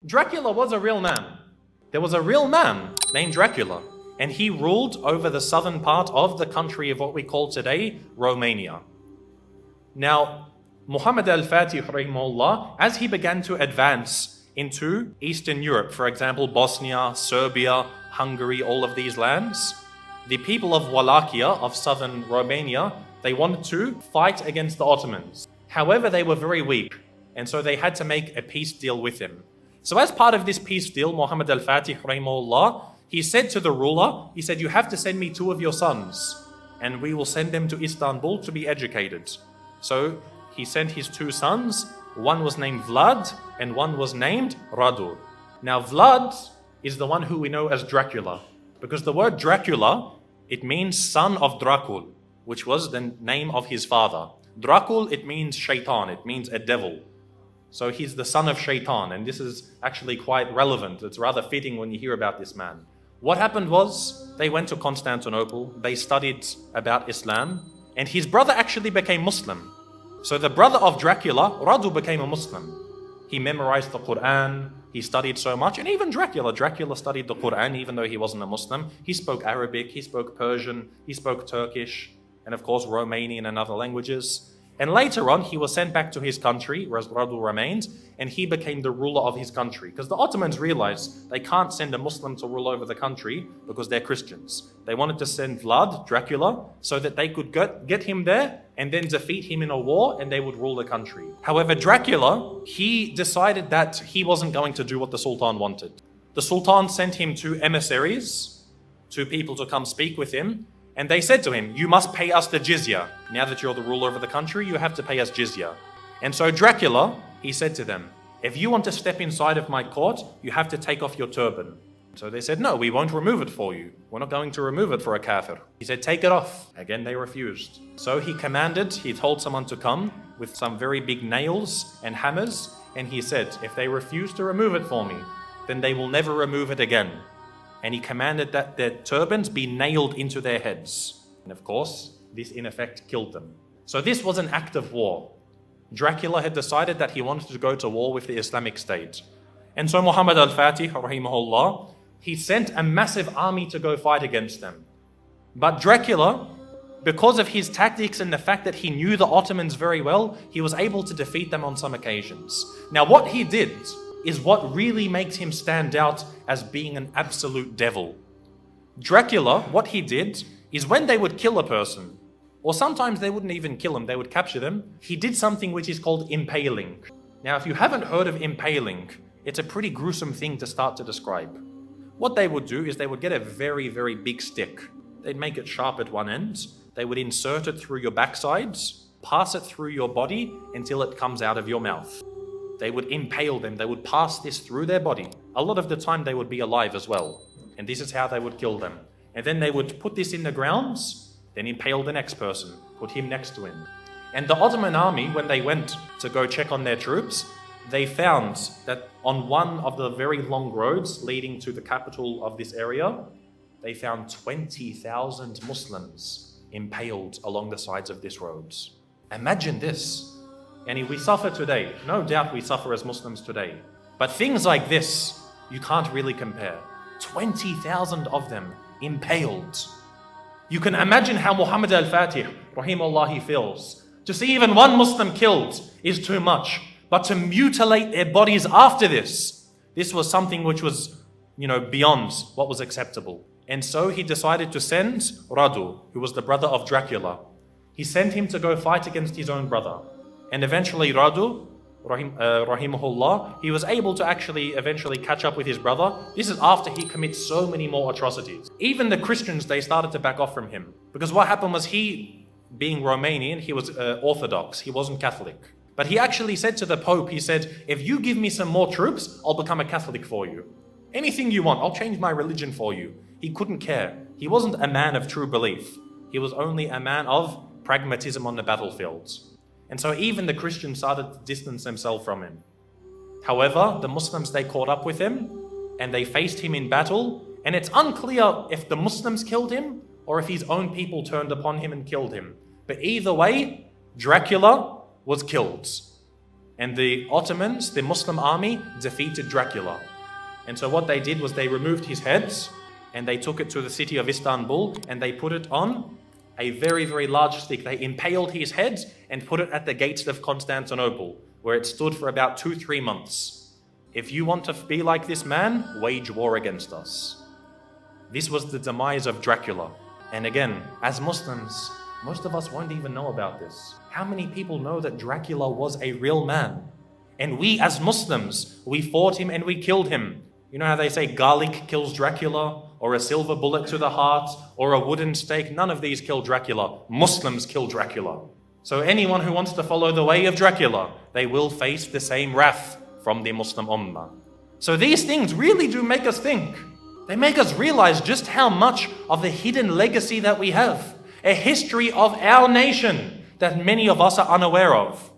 Dracula was a real man. There was a real man named Dracula, and he ruled over the southern part of the country of what we call today Romania. Now, Mohammad Al-Fatih, rahimahullah, as he began to advance into Eastern Europe, for example, Bosnia, Serbia, Hungary, all of these lands, the people of Wallachia, of southern Romania, they wanted to fight against the Ottomans. However, they were very weak, and so they had to make a peace deal with him. So as part of this peace deal, Mohammad Al-Fatih, rahimahullah, he said to the ruler, he said, you have to send me 2 of your sons, and we will send them to Istanbul to be educated. So he sent his 2 sons. One was named Vlad, and one was named Radu. Now Vlad is the one who we know as Dracula, because the word Dracula, it means son of Dracul, which was the name of his father. Dracul, it means shaitan, it means a devil. So he's the son of shaitan, and this is actually quite relevant. It's rather fitting when you hear about this man. What happened was, they went to Constantinople, they studied about Islam, and his brother actually became Muslim. So the brother of Dracula, Radu, became a Muslim. He memorized the Quran, he studied so much, and even Dracula studied the Quran even though he wasn't a Muslim. He spoke Arabic, he spoke Persian, he spoke Turkish, and of course Romanian and other languages. And later on, he was sent back to his country, where Radu remained, and he became the ruler of his country. Because the Ottomans realized they can't send a Muslim to rule over the country because they're Christians. They wanted to send Vlad, Dracula, so that they could get him there and then defeat him in a war, and they would rule the country. However, Dracula, he decided that he wasn't going to do what the Sultan wanted. The Sultan sent him 2 emissaries, 2 people to come speak with him, and they said to him, you must pay us the jizya. Now that you're the ruler of the country, you have to pay us jizya. And so Dracula, he said to them, if you want to step inside of my court, you have to take off your turban. So they said, no, we won't remove it for you. We're not going to remove it for a kafir. He said, take it off. Again, they refused. So he told someone to come with some very big nails and hammers. And he said, if they refuse to remove it for me, then they will never remove it again. And he commanded that their turbans be nailed into their heads. And of course, this in effect killed them. So this was an act of war. Dracula had decided that he wanted to go to war with the Islamic State. And so Mohammad Al-Fatih, rahimahullah, he sent a massive army to go fight against them. But Dracula, because of his tactics and the fact that he knew the Ottomans very well, he was able to defeat them on some occasions. Now what he did is what really makes him stand out as being an absolute devil. Dracula, what he did is when they would kill a person, or sometimes they wouldn't even kill them, they would capture them, he did something which is called impaling. Now, if you haven't heard of impaling, it's a pretty gruesome thing to start to describe. What they would do is they would get a very, very big stick. They'd make it sharp at one end, they would insert it through your backsides, pass it through your body until it comes out of your mouth. They would impale them, they would pass this through their body. A lot of the time they would be alive as well. And this is how they would kill them. And then they would put this in the grounds, then impale the next person, put him next to him. And the Ottoman army, when they went to go check on their troops, they found that on one of the very long roads leading to the capital of this area, they found 20,000 Muslims impaled along the sides of this road. Imagine this. And we suffer today. No doubt we suffer as Muslims today. But things like this, you can't really compare. 20,000 of them impaled. You can imagine how Mohammad Al-Fatih, rahimahullah, he feels. To see even one Muslim killed is too much. But to mutilate their bodies after this was something which was, beyond what was acceptable. And so he decided to send Radu, who was the brother of Dracula. He sent him to go fight against his own brother. And eventually Radu, rahimahullah, he was able to actually eventually catch up with his brother. This is after he commits so many more atrocities. Even the Christians, they started to back off from him. Because what happened was he, being Romanian, he was Orthodox, he wasn't Catholic. But he actually said to the Pope, he said, if you give me some more troops, I'll become a Catholic for you. Anything you want, I'll change my religion for you. He couldn't care. He wasn't a man of true belief. He was only a man of pragmatism on the battlefields. And so even the Christians started to distance themselves from him. However, the Muslims, they caught up with him and they faced him in battle. And it's unclear if the Muslims killed him or if his own people turned upon him and killed him. But either way, Dracula was killed. And the Ottomans, the Muslim army, defeated Dracula. And so what they did was they removed his heads and they took it to the city of Istanbul and they put it on a very, very large stick. They impaled his head and put it at the gates of Constantinople, where it stood for about 2-3 months. If you want to be like this man, wage war against us. This was the demise of Dracula. And again, as Muslims, most of us won't even know about this. How many people know that Dracula was a real man? And we as Muslims, we fought him and we killed him. You know how they say garlic kills Dracula, or a silver bullet to the heart, or a wooden stake? None of these kill Dracula. Muslims kill Dracula. So anyone who wants to follow the way of Dracula, they will face the same wrath from the Muslim Ummah. So these things really do make us think. They make us realize just how much of the hidden legacy that we have. A history of our nation that many of us are unaware of.